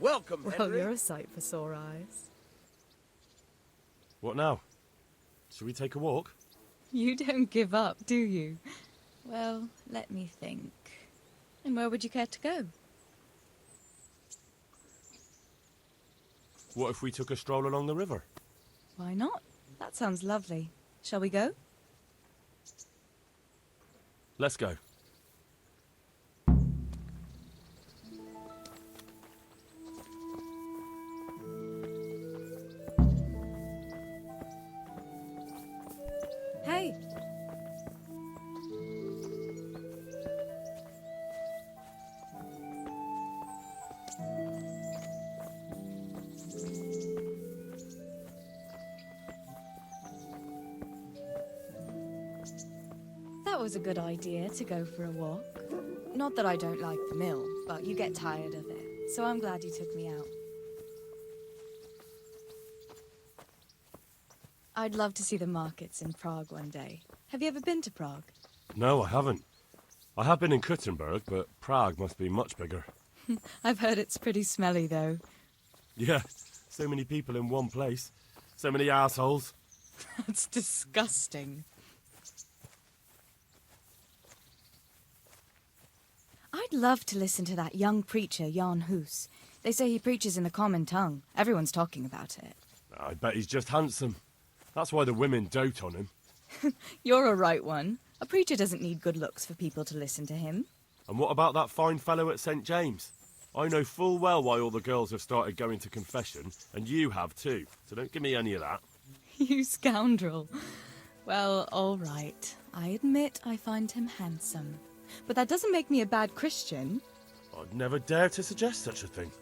Welcome, Well, Henry. you're a sight for sore eyes. What now? Shall we take a walk? You don't give up, do you? Well, let me think. And where would you care to go? What if we took a stroll along the river? Why not? That sounds lovely. Shall we go? Let's go. Hey! That was a good idea to go for a walk. Not that I don't like the mill, but you get tired of it, so I'm glad you took me out. I'd love to see the markets in Prague one day. Have you ever been to Prague? No, I haven't. I have been in Kuttenberg, but Prague must be much bigger. I've heard it's pretty smelly, though. Yeah, so many people in one place. So many assholes. That's disgusting. I'd love to listen to that young preacher, Jan Hus. They say he preaches in the common tongue. Everyone's talking about it. I bet he's just handsome. That's why the women dote on him. You're a right one. A preacher doesn't need good looks for people to listen to him. And what about that fine fellow at St. James? I know full well why all the girls have started going to confession, and you have too, so don't give me any of that. You scoundrel. Well, all right. I admit I find him handsome. But that doesn't make me a bad Christian. I'd never dare to suggest such a thing.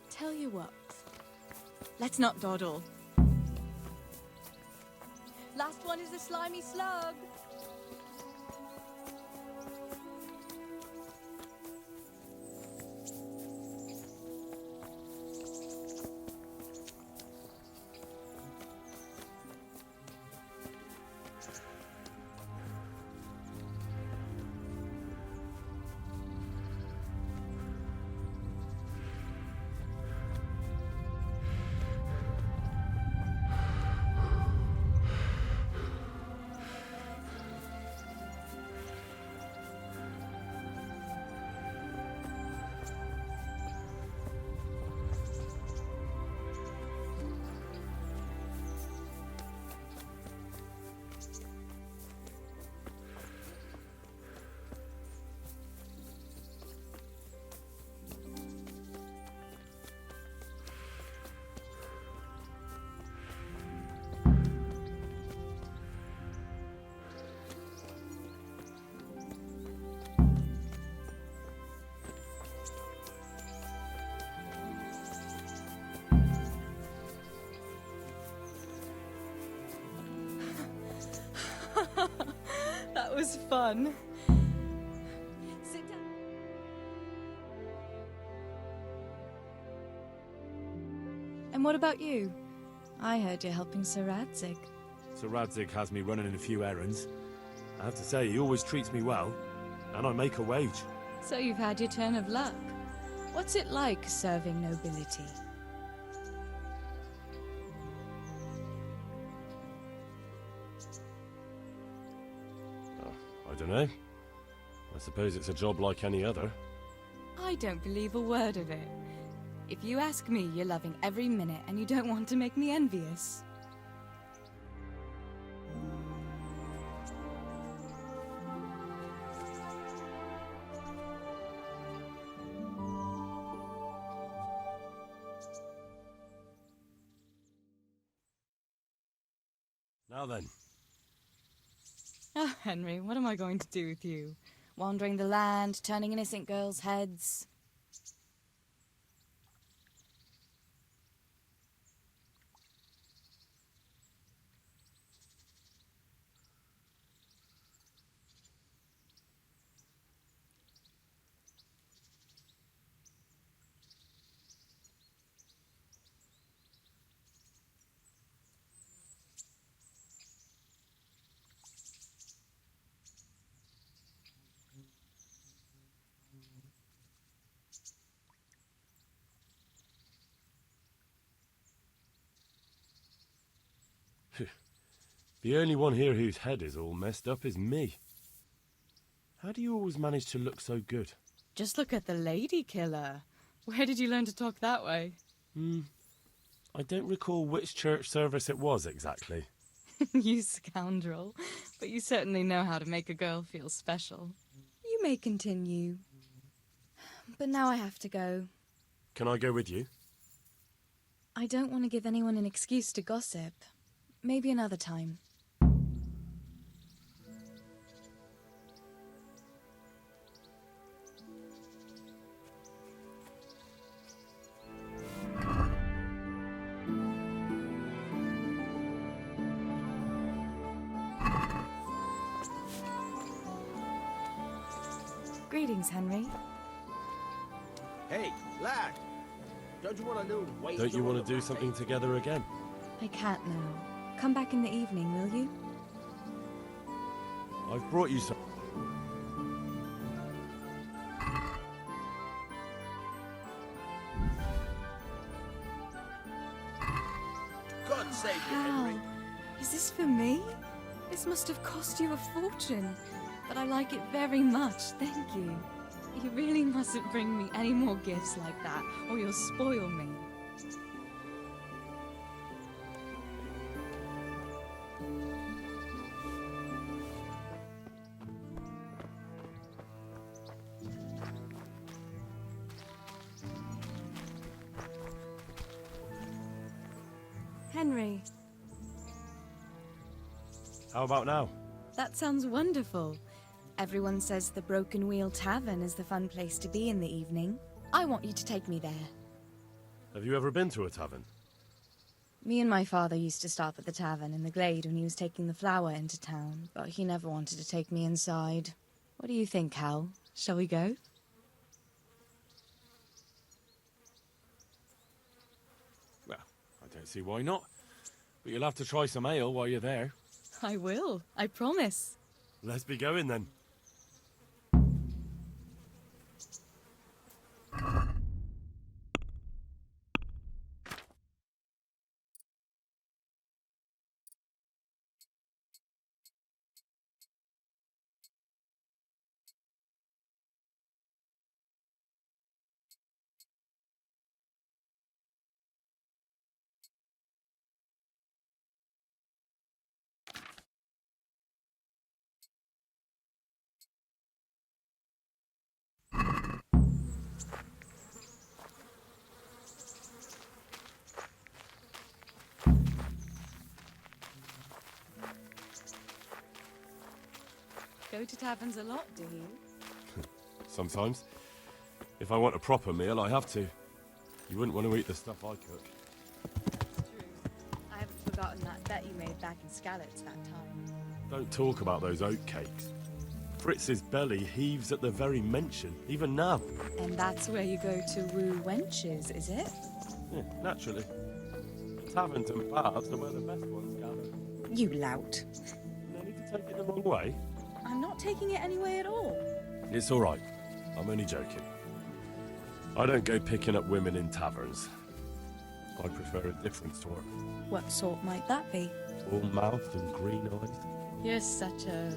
Tell you what. Let's not dawdle. Last one is the slimy slug. That was fun. Sit down. And what about you? I heard you're helping Sir Radzig. Sir Radzig has me running a few errands. I have to say, he always treats me well, and I make a wage. So you've had your turn of luck. What's it like serving nobility? I don't know. I suppose it's a job like any other. I don't believe a word of it. If you ask me, you're loving every minute and you don't want to make me envious. Now then. Oh, Henry, what am I going to do with you? Wandering the land, turning innocent girls' heads. The only one here whose head is all messed up is me. How do you always manage to look so good? Just look at the lady killer. Where did you learn to talk that way? I don't recall which church service it was exactly. You scoundrel. But you certainly know how to make a girl feel special. You may continue. But now I have to go. Can I go with you? I don't want to give anyone an excuse to gossip. Maybe another time. Greetings, Henry. Hey, lad! Don't you want a little wait? Don't you want to do something together again? I can't now. Come back in the evening, will you? I've brought you some... God save you, How? Henry. Is this for me? This must have cost you a fortune. But I like it very much, thank you. You really mustn't bring me any more gifts like that, or you'll spoil me. Henry, How about now? that sounds wonderful. Everyone says the Broken Wheel Tavern is the fun place to be in the evening. I want you to take me there. Have you ever been to a tavern? Me and my father used to stop at the tavern in the glade when he was taking the flour into town, but he never wanted to take me inside. What do you think, Hal? Shall we go? Well, I don't see why not. But you'll have to try some ale while you're there. I will, I promise. Let's be going then. Go to taverns a lot, do you? Sometimes. If I want a proper meal, I have to. You wouldn't want to eat the stuff I cook. True. I haven't forgotten that bet you made back in Scallops that time. Don't talk about those oat cakes. Fritz's belly heaves at the very mention, even now. And that's where you go to woo wenches, is it? Yeah, naturally. Taverns and bars are where the best ones gather. You lout. No need to take it the wrong way. I'm not taking it any way at all. It's all right. I'm only joking. I don't go picking up women in taverns. I prefer a different sort. What sort might that be? Full-mouthed and green eyes. You're such a...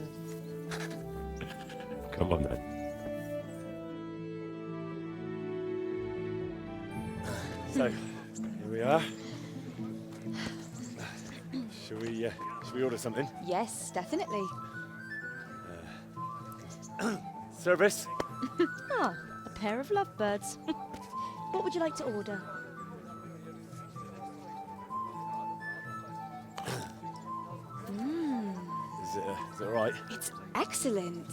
Come on then. So, here we are. Shall we order something? Yes, definitely. Service? Ah, a pair of lovebirds. What would you like to order? Is it all right? It's excellent.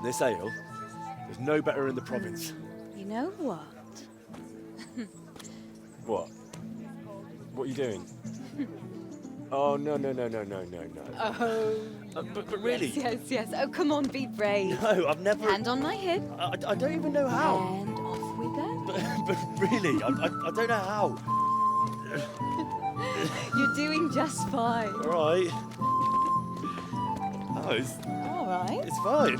This ale, there's no better in the province. You know what? What? What are you doing? Oh, no. Oh. But really? Yes. Oh, come on, be brave. No, I've never... Hand on my hip. I don't even know how. And off we go. But really, I don't know how. You're doing just fine. All right. Oh, All right. it's fine.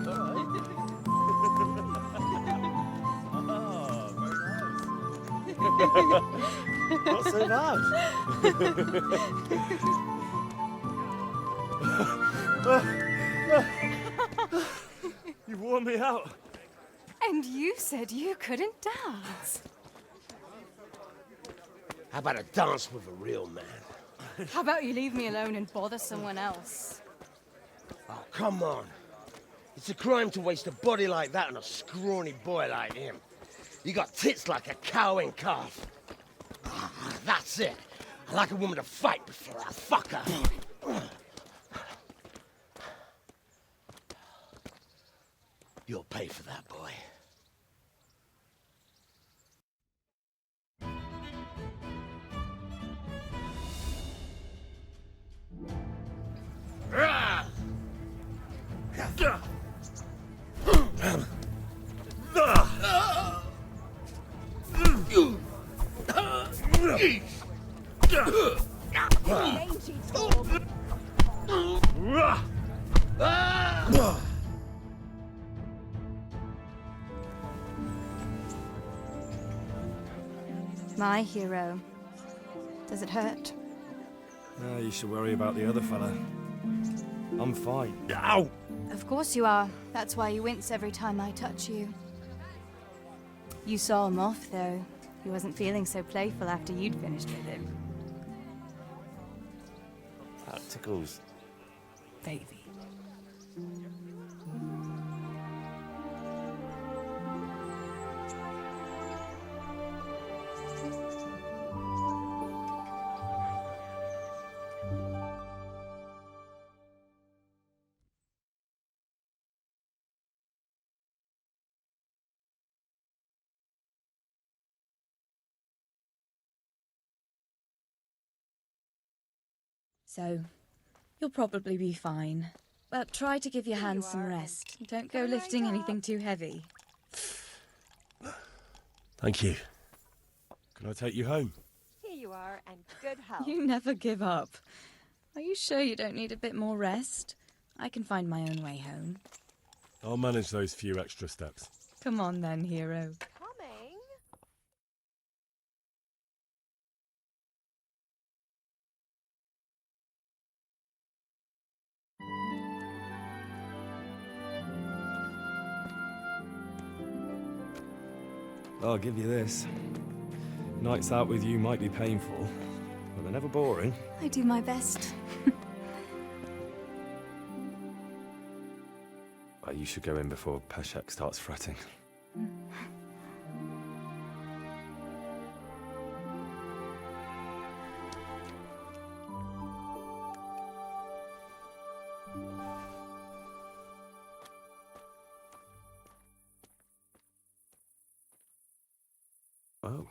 All right. Oh, very nice. Not so bad. You wore me out. And you said you couldn't dance. How about a dance with a real man? How about you leave me alone and bother someone else? Oh, come on. It's a crime to waste a body like that on a scrawny boy like him. You got tits like a cow in calf. Ah, that's it. I like a woman to fight before I fuck her. You'll pay for that, boy. My hero. Does it hurt? You should worry about the other fella. I'm fine. Ow! Of course you are. That's why you wince every time I touch you. You saw him off, though. He wasn't feeling so playful after you'd finished with him. That tickles. Baby. So, you'll probably be fine. But try to give your hands some rest. Don't go lifting anything too heavy. Thank you. Can I take you home? Here you are, and good health. You never give up. Are you sure you don't need a bit more rest? I can find my own way home. I'll manage those few extra steps. Come on then, hero. Coming. I'll give you this. Nights out with you might be painful, but they're never boring. I do my best. You should go in before Peshek starts fretting. Oh.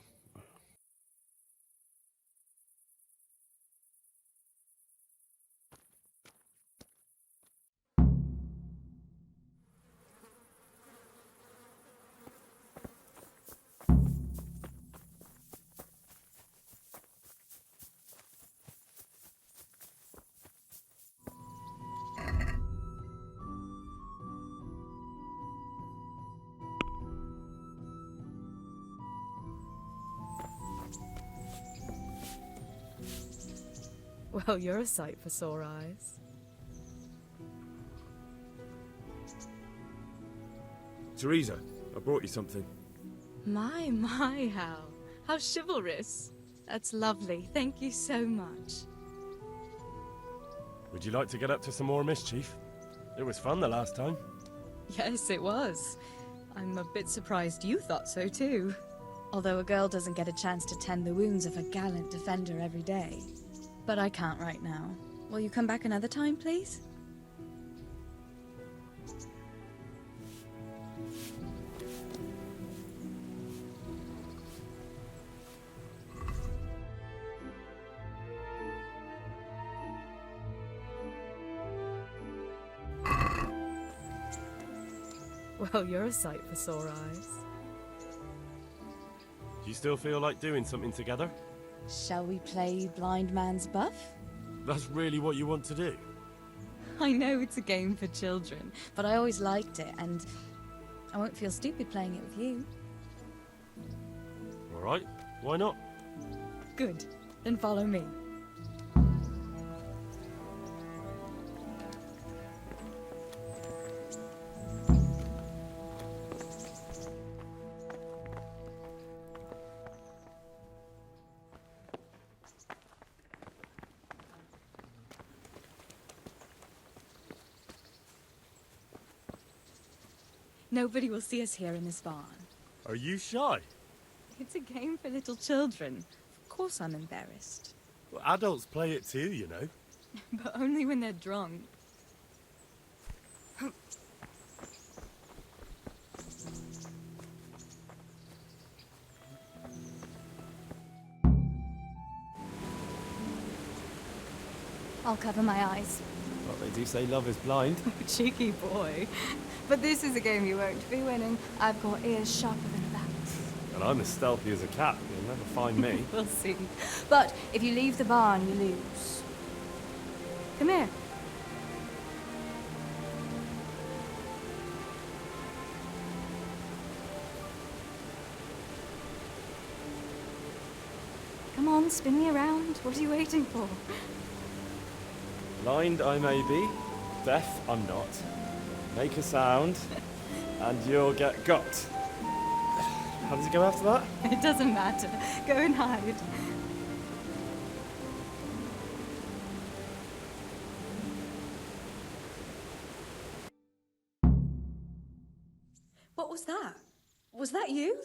Well, you're a sight for sore eyes. Teresa, I brought you something. My, how chivalrous. That's lovely. Thank you so much. Would you like to get up to some more mischief? It was fun the last time. Yes, it was. I'm a bit surprised you thought so too. Although a girl doesn't get a chance to tend the wounds of a gallant defender every day. But I can't right now. Will you come back another time, please? Well, you're a sight for sore eyes. Do you still feel like doing something together? Shall we play Blind Man's Buff? That's really what you want to do? I know it's a game for children, but I always liked it, and I won't feel stupid playing it with you. All right, Why not? Good. Then follow me. Nobody will see us here in this barn. Are you shy? It's a game for little children. Of course I'm embarrassed. Well, adults play it too, you know. But only when they're drunk. I'll cover my eyes. Well, they do say love is blind. Cheeky boy. But this is a game you won't be winning. I've got ears sharper than a bat. And I'm as stealthy as a cat. You'll never find me. We'll see. But if you leave the barn, you lose. Come here. Come on, spin me around. What are you waiting for? Blind I may be, deaf I'm not. Make a sound, and you'll get got. How does it go after that? It doesn't matter. Go and hide. What was that? Was that you?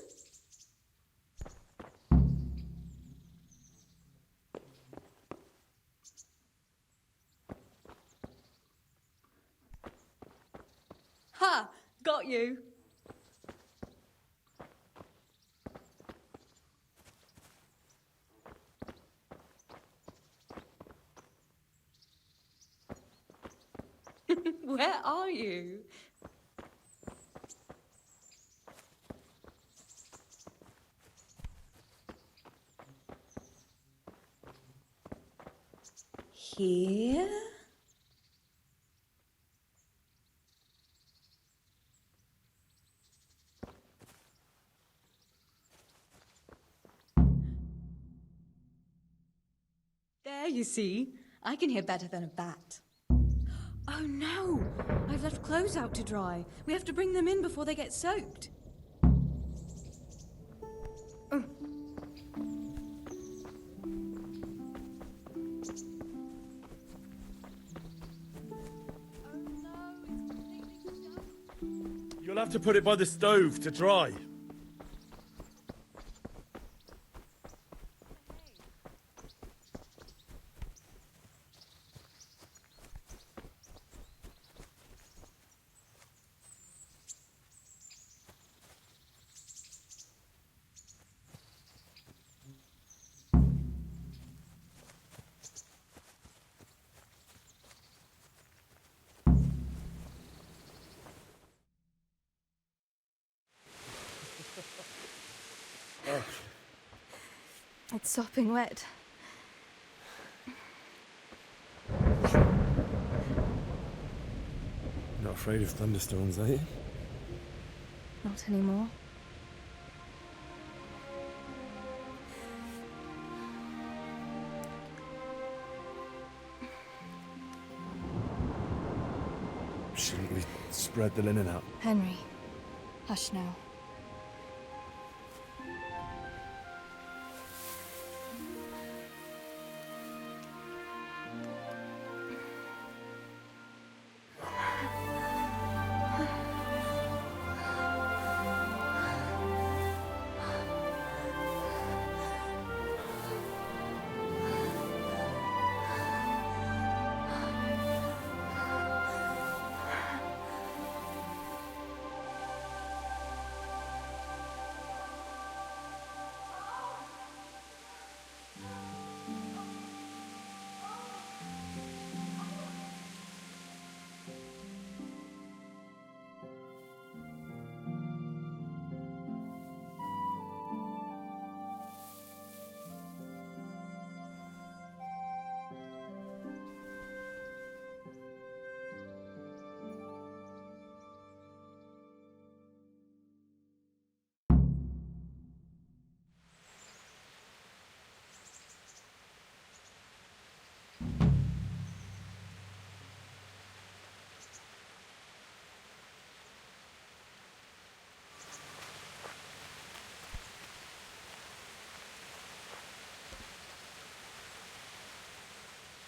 Ha! Got you. Where are you? Here? There, you see. I can hear better than a bat. Oh no! I've left clothes out to dry. We have to bring them in before they get soaked. You'll have to put it by the stove to dry. It's sopping wet. Not afraid of thunderstorms, are you? Not anymore. Shouldn't we spread the linen out? Henry, hush now.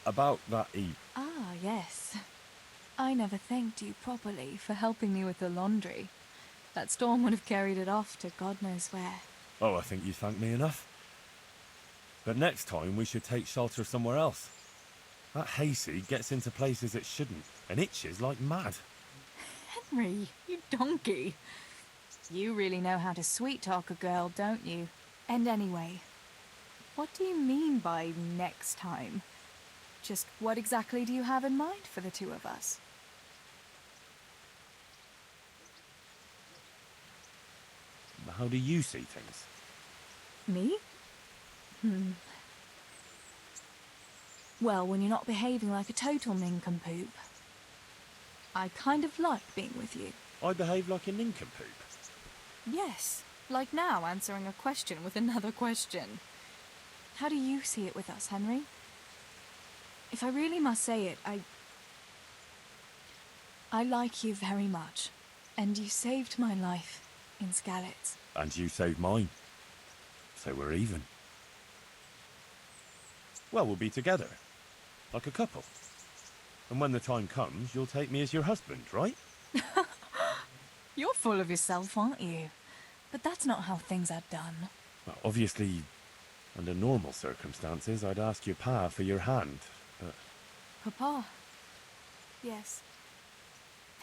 about that Ah, yes. I never thanked you properly for helping me with the laundry. That storm would have carried it off to God knows where. Oh, I think you thanked me enough. But next time we should take shelter somewhere else. That hayseed gets into places it shouldn't and itches like mad. Henry, you donkey. You really know how to sweet-talk a girl, don't you? And anyway, what do you mean by next time? Just what exactly do you have in mind for the two of us? How do you see things? Me? Well, when you're not behaving like a total nincompoop. I kind of like being with you. I behave like a nincompoop. Yes, like now answering a question with another question. How do you see it with us, Henry? If I really must say it, I like you very much. And you saved my life in Skalitz. And you saved mine. So we're even. Well, we'll be together. Like a couple. And when the time comes, you'll take me as your husband, right? You're full of yourself, aren't you? But that's not how things are done. Well, obviously, under normal circumstances, I'd ask your pa for your hand, but... Papa? Yes.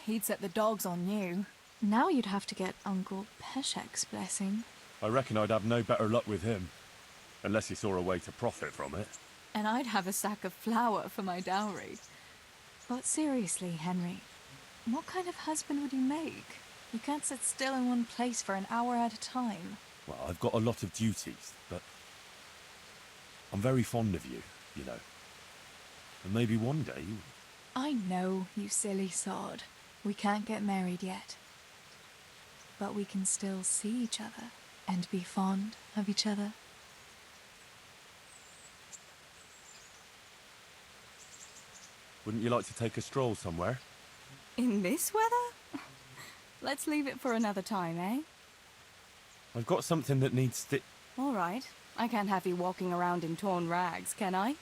He'd set the dogs on you. Now you'd have to get Uncle Peshek's blessing. I reckon I'd have no better luck with him. Unless he saw a way to profit from it. And I'd have a sack of flour for my dowry. But seriously, Henry, what kind of husband would you make? You can't sit still in one place for an hour at a time. Well, I've got a lot of duties, but... I'm very fond of you, you know. And maybe one day... I know, you silly sod. We can't get married yet. But we can still see each other and be fond of each other. Wouldn't you like to take a stroll somewhere? In this weather? Let's leave it for another time, eh? I've got something that needs All right. I can't have you walking around in torn rags, can I?